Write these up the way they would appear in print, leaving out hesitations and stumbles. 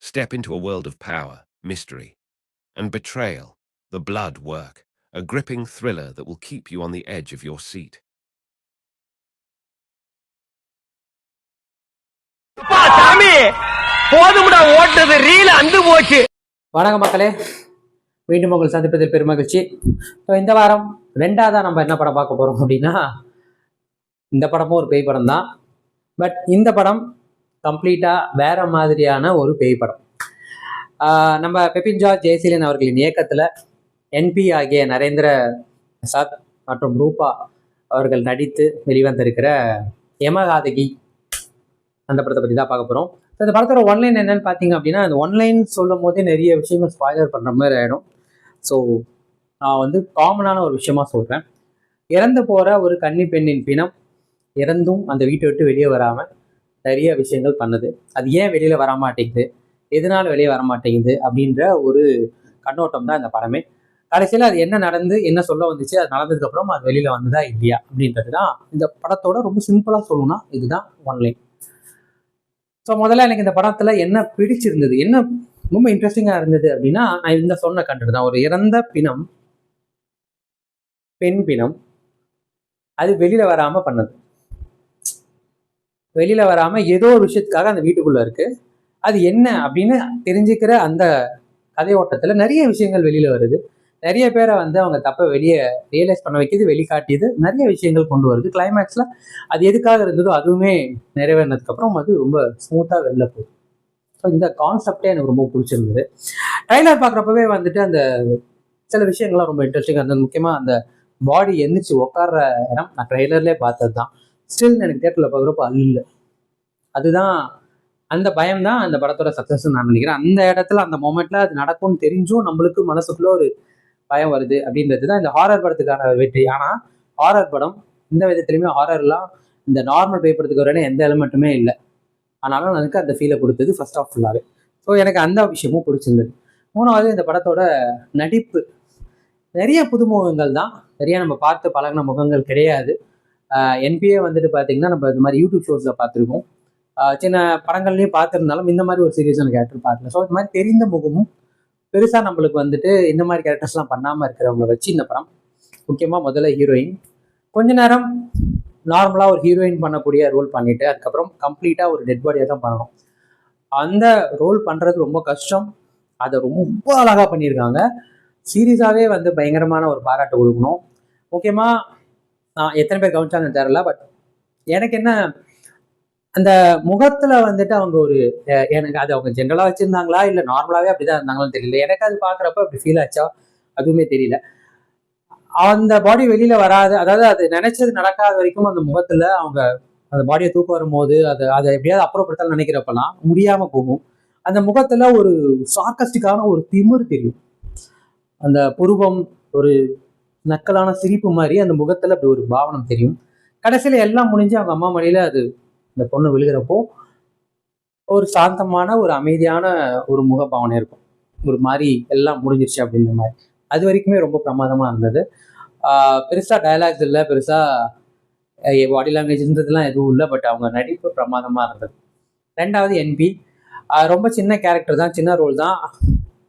Step into a world of power, mystery, and betrayal. The Blood Work, a gripping thriller that will keep you on the edge of your seat. வணக்கம் மக்களே, மீண்டும் உங்கள் சந்திப்பதில் பெருமகிழ்ச்சி. So இந்த வாரம் ரெண்டாவதாக நம்ம என்ன படம் பார்க்க போகிறோம் அப்படின்னா, இந்த படமும் ஒரு பேய் படம் தான். பட் இந்த படம் கம்ப்ளீட்டாக வேற மாதிரியான ஒரு பேய் படம். நம்ம பெபின் ஜார்ஜ் ஜெயசீலன் அவர்களின் இயக்கத்தில் என்பி ஆகிய நரேந்திர பிரசாத் மற்றும் ரூபா அவர்கள் நடித்து வெளிவந்திருக்கிற யமகாதகி அந்த படத்தை பற்றி தான் பார்க்க போகிறோம். ஸோ இந்த படத்தோட ஒன்லைன் என்னன்னு பார்த்தீங்க அப்படின்னா, அந்த ஒன்லைன் சொல்லும் போதே நிறைய விஷயங்கள் ஸ்பாய்லர் பண்ணுற மாதிரி ஆகிடும். ஸோ நான் காமனான ஒரு விஷயமா சொல்கிறேன். இறந்து போகிற ஒரு கன்னி பெண்ணின் பிணம் இறந்தும் அந்த வீட்டை விட்டு வெளியே வராமல் நிறைய விஷயங்கள் பண்ணுது. அது ஏன் வெளியில் வர மாட்டேங்குது, எதனால் வெளியே வர மாட்டேங்குது அப்படின்ற ஒரு கண்ணோட்டம் தான் இந்த படமே. கடைசியில் அது என்ன நடந்து என்ன சொல்ல வந்துச்சு, அது நடந்ததுக்கப்புறம் அது வெளியில் வந்ததா இல்லையா அப்படின்றது தான் இந்த படத்தோட ரொம்ப சிம்பிளாக சொல்லணும்னா இதுதான் ஒன்லைன். ஸோ முதல்ல எனக்கு இந்த படத்தில் என்ன பிடிச்சிருந்தது, என்ன ரொம்ப இன்ட்ரெஸ்டிங்காக இருந்தது அப்படின்னா, நான் இந்த சொன்ன கண்டென்ட் தான். ஒரு இறந்த பிணம், பெண் பிணம், அது வெளியில் வராமல் பண்ணது. வெளியில் வராமல் ஏதோ ஒரு விஷயத்துக்காக அந்த வீட்டுக்குள்ளே இருக்குது. அது என்ன அப்படின்னு தெரிஞ்சுக்கிற அந்த கதை ஓட்டத்தில் நிறைய விஷயங்கள் வெளியில் வருது. நிறைய பேரை அவங்க தப்பை வெளியே ரியலைஸ் பண்ண வைக்கிது, வெளிக்காட்டியது, நிறைய விஷயங்கள் கொண்டு வருது. கிளைமேக்ஸில் அது எதுக்காக இருந்ததோ அதுவுமே நிறைவேறினதுக்கப்புறம் அது ரொம்ப ஸ்மூத்தாக வெளில போகுது. ஸோ இந்த கான்செப்டே எனக்கு ரொம்ப பிடிச்சிருந்தது. ட்ரைலர் பார்க்குறப்பவே அந்த சில விஷயங்கள்லாம் ரொம்ப இன்ட்ரெஸ்டிங்காக இருந்தது. முக்கியமாக அந்த பாடி எந்திரிச்சு உட்கார்ற இடம் நான் ட்ரைலர்லேயே பார்த்தது தான். ஸ்டில் எனக்கு தேட்டரில் பார்க்குறப்ப அல்ல. அதுதான் அந்த பயம் தான் அந்த படத்தோட சக்ஸஸ் நான் நினைக்கிறேன். அந்த இடத்துல அந்த மொமெண்ட்ல அது நடக்கும்னு தெரிஞ்சும் நம்மளுக்கு மனசுக்குள்ள ஒரு பயம் வருது அப்படின்றது தான் இந்த ஹாரர் படத்துக்கான வெற்றி. ஆனால் ஹாரர் படம் இந்த விதத்துலையுமே ஹாரர்லாம் இந்த நார்மல் பேய் படத்துக்கு வரையான எந்த எலிமெண்ட்டுமே இல்லை. ஆனாலும் எனக்கு அந்த ஃபீலை கொடுத்தது ஃபர்ஸ்ட் ஆஃப் ஃபுல்லாகவே. ஸோ எனக்கு அந்த விஷயமும் பிடிச்சிருந்தது. மூணாவது, இந்த படத்தோட நடிப்பு. நிறைய புதுமுகங்கள் தான், நிறைய நம்ம பார்த்து பழகின முகங்கள் கிடையாது. என்பிஏ பார்த்தீங்கன்னா நம்ம இந்த மாதிரி யூடியூப் ஷோஸில் பார்த்துருக்கோம், சின்ன படங்கள்லையும் பார்த்துருந்தாலும் இந்த மாதிரி ஒரு சீரியஸான கேரக்டர் பார்க்கல. ஸோ இந்த மாதிரி தெரிந்த முகமும் பெருசாக நம்மளுக்கு இந்த மாதிரி கேரக்டர்ஸ்லாம் பண்ணாமல் இருக்கிறவங்களை வச்சு இந்த படம். முக்கியமாக முதல்ல ஹீரோயின் கொஞ்ச நேரம் நார்மலாக ஒரு ஹீரோயின் பண்ணக்கூடிய ரோல் பண்ணிட்டு அதுக்கப்புறம் கம்ப்ளீட்டாக ஒரு டெட் பாடியாக தான் பண்ணணும். அந்த ரோல் பண்ணுறது ரொம்ப கஷ்டம். அதை ரொம்ப அழகாக பண்ணியிருக்காங்க. சீரியஸாகவே பயங்கரமான ஒரு பாராட்டு கொடுக்கணும். முக்கியமாக நான் எத்தனை பேர் கவனிச்சாங்கன்னு தெரியல, பட் எனக்கு என்ன அந்த முகத்துல அவங்க ஒரு எனக்கு அது அவங்க ஜென்ரலா வச்சிருந்தாங்களா இல்லை நார்மலாவே அப்படிதான் இருந்தாங்களான்னு தெரியல. எனக்கு அது பாக்குறப்ப அப்படி ஃபீல் ஆச்சா அதுவுமே தெரியல. அந்த பாடி வெளியில வராது, அதாவது அது நினைச்சது நடக்காத வரைக்கும் அந்த முகத்துல அவங்க அந்த பாடியை தூக்க வரும்போது அதை எப்படியாவது அப்புறப்படுத்தலாம் நினைக்கிறப்பெல்லாம் முடியாம போகும். அந்த முகத்துல ஒரு சார்கஸ்டிக்கான ஒரு திமிர் தெரியும். அந்த புருவம் ஒரு நக்கலான சிரிப்பு மாதிரி அந்த முகத்துல அப்படி ஒரு பாவனம் தெரியும். கடைசியில எல்லாம் முடிஞ்சு அவங்க அம்மா மடியில அது இந்த பொண்ணு விழுகிறப்போ ஒரு சாந்தமான ஒரு அமைதியான ஒரு முகபாவனை இருக்கும். ஒரு மாதிரி எல்லாம் முடிஞ்சிருச்சு அப்படின்ற மாதிரி. அது வரைக்குமே ரொம்ப பிரமாதமாக இருந்தது. பெருசாக டயலாக்ஸ் இல்லை, பெருசாக பாடி லாங்குவேஜ்ன்றதுலாம் எதுவும் இல்லை, பட் அவங்க நடிப்பு பிரமாதமாக இருந்தது. ரெண்டாவது என்பி ரொம்ப சின்ன கேரக்டர் தான், சின்ன ரோல் தான்,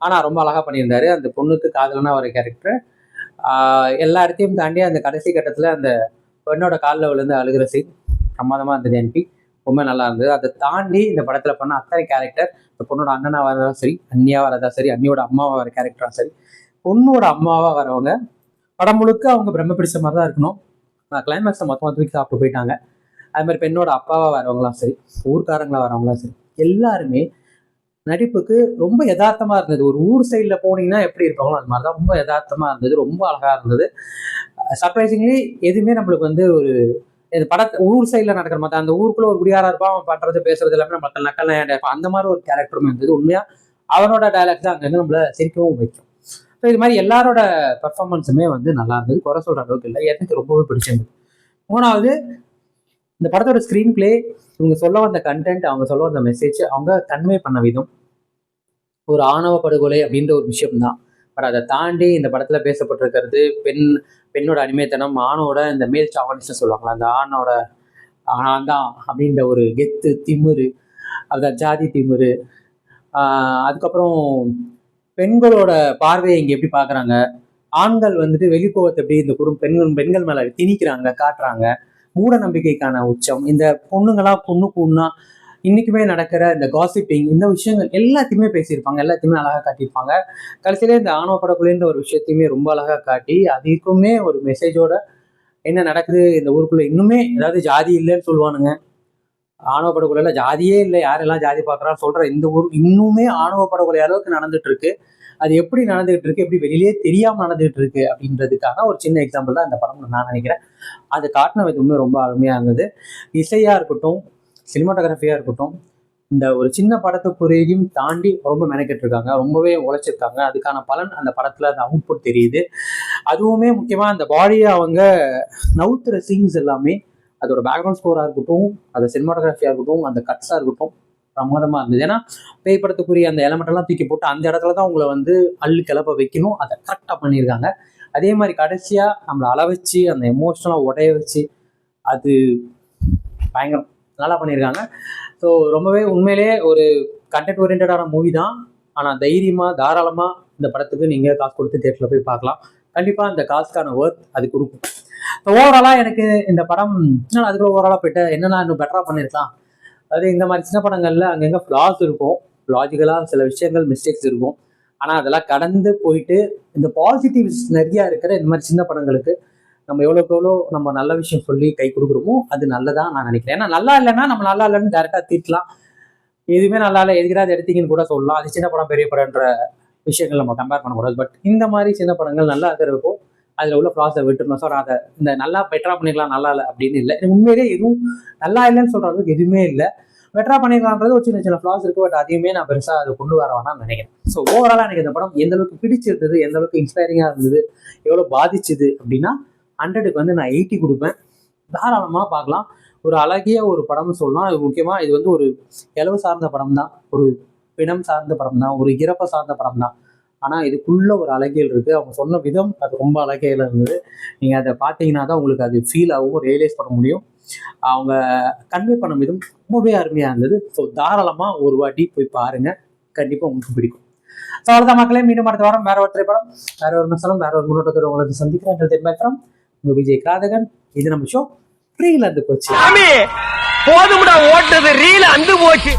ஆனால் ரொம்ப அழகாக பண்ணியிருந்தாரு. அந்த பொண்ணுக்கு காதலனா வர கேரக்டர் எல்லா இடத்தையும் தாண்டி அந்த கடைசி கட்டத்தில் அந்த பெண்ணோட காலில் விழுந்து அழுகிற சீன் பிரமாதமாக இருந்தது. என்பி ரொம்ப நல்லா இருந்தது. அதை தாண்டி இந்த படத்தில் பண்ண அத்தனை கேரக்டர், இந்த பொண்ணோட அண்ணனா வரதா சரி, அண்ணியா வரதா சரி, அண்ணியோட அம்மாவா வர கேரக்டரா சரி, பொண்ணோட அம்மாவா வரவங்க படம் முழுக்க அவங்க பிரம்ம பிடிச்ச மாதிரி தான் இருக்கணும். கிளைமேக்ஸை மொத்தமாக தூக்கி சாப்பிட்டு போயிட்டாங்க. அது மாதிரி பெண்ணோட அப்பாவா வரவங்களாம் சரி, ஊர்க்காரங்களா வரவங்களாம் சரி, எல்லாருமே நடிப்புக்கு ரொம்ப யதார்த்தமா இருந்தது. ஒரு ஊர் சைடில் போனீங்கன்னா எப்படி இருப்பாங்களோ அது மாதிரி தான் ரொம்ப யதார்த்தமா இருந்தது. ரொம்ப அழகா இருந்தது. சர்ப்ரைசிங்லி எதுவுமே நம்மளுக்கு ஒரு இது படத்தை ஊர் சைடில் நடக்கிற மாதிரி, அந்த ஊருக்குள்ள ஒரு குடியாரா இருப்பான், அவன் பண்றது பேசுறது எல்லாமே நம்மளுக்கு நக்கல் இருப்பான். அந்த மாதிரி ஒரு கேரக்டரும் இருந்தது. உண்மையா அவனோட டைலாக் தான் அங்கங்க நம்மள சிரிக்கவும் வைக்கும். ஸோ இது மாதிரி எல்லாரோட பர்ஃபார்மன்ஸுமே நல்லா இருந்தது. குறை சொல்ற அளவுக்கு இல்லை. எனக்கு ரொம்பவே பிடிச்சிருந்தது. மூணாவது, இந்த படத்தோட ஸ்க்ரீன் பிளே, இவங்க சொல்ல வந்த கண்டென்ட், அவங்க சொல்ல வந்த மெசேஜ், அவங்க கன்வே பண்ண விதம் ஒரு ஆணவ படுகொலை அப்படின்ற ஒரு விஷயம்தான். பட் அதை தாண்டி இந்த படத்துல பேசப்பட்டிருக்கிறது பெண்ணோட அடிமைத்தனம், ஆணோட இந்த மேல் சாவனிஸ்ட் சொல்லுவாங்களா, அந்த ஆணோட ஆணான் தான் அப்படின்ற ஒரு கெத்து, திமிரு, அந்த ஜாதி திமிரு, அதுக்கப்புறம் பெண்களோட பார்வையை இங்கே எப்படி பார்க்குறாங்க, ஆண்கள் வந்துட்டு வெளிக்கோவத்தை எப்படி இந்த பெண்கள் மேலே திணிக்கிறாங்க, காட்டுறாங்க, மூட நம்பிக்கைக்கான உச்சம், இந்த பொண்ணுங்களா பொண்ணுக்கு ஒன்றா இன்னைக்குமே நடக்கிற இந்த காசிப்பிங், இந்த விஷயங்கள் எல்லாத்தையுமே பேசியிருப்பாங்க, எல்லாத்தையுமே அழகாக காட்டியிருப்பாங்க. கடைசியிலே இந்த ஆணவ படக்குழுன்ற ஒரு விஷயத்தையுமே ரொம்ப அழகாக காட்டி அதுக்குமே ஒரு மெசேஜோட என்ன நடக்குது இந்த ஊருக்குள்ள இன்னுமே, அதாவது ஜாதி இல்லைன்னு சொல்லுவானுங்க, ஆணவ படுகொலையில ஜாதியே இல்லை, யாரெல்லாம் ஜாதி பார்க்குறான்னு சொல்ற இந்த ஊர் இன்னுமே ஆணவ படுகொலை அளவுக்கு நடந்துட்டு இருக்கு. அது எப்படி நடந்துகிட்டு இருக்கு, எப்படி வெளியிலேயே தெரியாம நடந்துகிட்டு இருக்கு அப்படின்றதுக்கான ஒரு சின்ன எக்ஸாம்பிள் தான் இந்த படம் நான் நினைக்கிறேன். அது காட்டின விதமே ரொம்ப அருமையா இருந்தது. இசையா இருக்கட்டும், சினிமாட்டோகிராஃபியா இருக்கட்டும், இந்த ஒரு சின்ன படத்துக்குறையும் தாண்டி ரொம்ப மெனக்கெட்டு இருக்காங்க, ரொம்பவே உழைச்சிருக்காங்க. அதுக்கான பலன் அந்த படத்துல அந்த அவுட்புட் தெரியுது. அதுவுமே முக்கியமா அந்த பாடியை அவங்க நவுத்துற சீன்ஸ் எல்லாமே, அதோட பேக்ரவுண்ட் ஸ்கோரா இருக்கட்டும், அது சினிமாட்டோகிராஃபியா இருக்கட்டும், அந்த கட்ஸா இருக்கட்டும், பிரமாதமா இருந்தது. ஏன்னா பேய் படத்துக்குரிய அந்த எலமெண்ட் எல்லாம் தூக்கி போட்டு அந்த இடத்துல தான் உங்களை வந்து அள்ளு கிளப்ப வைக்கணும், அதை கரெக்டாக பண்ணியிருக்காங்க. அதே மாதிரி கடைசியா நம்மளை அள வச்சு அந்த எமோஷனலாக உடைய வச்சு அது பயங்கரம் நல்லா பண்ணியிருக்காங்க. ஸோ ரொம்பவே உண்மையிலே ஒரு கண்டென்ட் ஓரியன்டான மூவி தான். ஆனால் தைரியமாக தாராளமாக இந்த படத்துக்கு நீங்கள் காசு கொடுத்து தேட்டரில் போய் பார்க்கலாம். கண்டிப்பாக இந்த காசுக்கான ஒர்த் அது கொடுக்கும். ஸோ ஓவராலாக எனக்கு இந்த படம் அதுக்குள்ள ஓவராலாக போயிட்டு என்னென்னா இன்னும் பெட்டராக பண்ணியிருக்கலாம். அதாவது இந்த மாதிரி சின்ன படங்களில் அங்கங்கே ஃப்ளாஸ் இருக்கும், லாஜிக்கலாக சில விஷயங்கள் மிஸ்டேக்ஸ் இருக்கும். ஆனால் அதெல்லாம் கடந்து போயிட்டு இந்த பாசிட்டிவ்ஸ் நிறையா இருக்கிற இந்த மாதிரி சின்ன படங்களுக்கு நம்ம எவ்வளோக்கு எவ்வளோ நம்ம நல்ல விஷயம் சொல்லி கை கொடுக்குறோமோ அது நல்லதான் நான் நினைக்கிறேன். ஏன்னா நல்லா இல்லைன்னா நம்ம நல்லா இல்லைன்னு டேரெக்டாக திட்டலாம், எதுவுமே நல்லா இல்லை எதுக்காவது எடுத்தீங்கன்னு கூட சொல்லலாம். அது சின்ன படம் பெரிய படம்ன்ற விஷயங்கள் நம்ம கம்பேர் பண்ணக்கூடாது. பட் இந்த மாதிரி சின்ன படங்கள் நல்லா இருக்கிறப்போ அதில் உள்ள ஃப்ளாஸை விட்டுருணும். ஸோ அதை இந்த நல்லா பெட்டராக பண்ணிக்கலாம் நல்லா இல்லை அப்படின்னு இல்லை, உண்மையிலே எதுவும் நல்லா இல்லைன்னு சொல்கிற அளவுக்கு எதுவுமே இல்லை, பெட்டராக பண்ணிக்கலான்றது ஒரு சின்ன சின்ன ஃப்ளாஸ் இருக்குது. பட் அதையுமே நான் பெருசாக அதை கொண்டு வர வேணாம்னு நினைக்கிறேன். ஸோ ஓவராலாக எனக்கு இந்த படம் எந்த அளவுக்கு பிடிச்சிருந்தது, எந்த அளவுக்கு இன்ஸ்பைரிங்காக இருந்தது, எவ்வளோ பாதிச்சுது அப்படின்னா 100க்கு வந்து நான் 80 கொடுப்பேன். தாராளமாக பார்க்கலாம். ஒரு அழகிய ஒரு படம்னு சொல்லலாம். இது முக்கியமாக இது வந்து ஒரு இலவு சார்ந்த படம் தான், ஒரு பிணம் சார்ந்த படம் தான், ஒரு இறப்பை சார்ந்த படம் தான். ஆனால் இதுக்குள்ள ஒரு அழகியல் இருக்குது. அவங்க சொன்ன விதம் அது ரொம்ப அழகியல் இருந்தது. நீங்கள் அதை பார்த்தீங்கன்னா தான் உங்களுக்கு அது ஃபீல் ஆகும், ரியலைஸ் பண்ண முடியும். அவங்க கன்வே பண்ண விதம் ரொம்பவே அருமையாக இருந்தது. ஸோ தாராளமாக ஒரு வாட்டி போய் பாருங்கள், கண்டிப்பாக உங்களுக்கு பிடிக்கும். ஸோ அவ்வளோதான் மக்களே, மீண்டும் அடுத்த வாரம் வேற ஒரு திரைப்படம், வேற ஒரு மசாலம், வேற ஒரு முன்னோட்டத்தோடு உங்களுக்கு சந்திக்கிறேன். உங்க விஜய் கிராதகன். இது நம்ம ஷோ ரீல் அந்த போச்சு. போதும்டா ஓட்டது ரீல் அந்த போச்சு.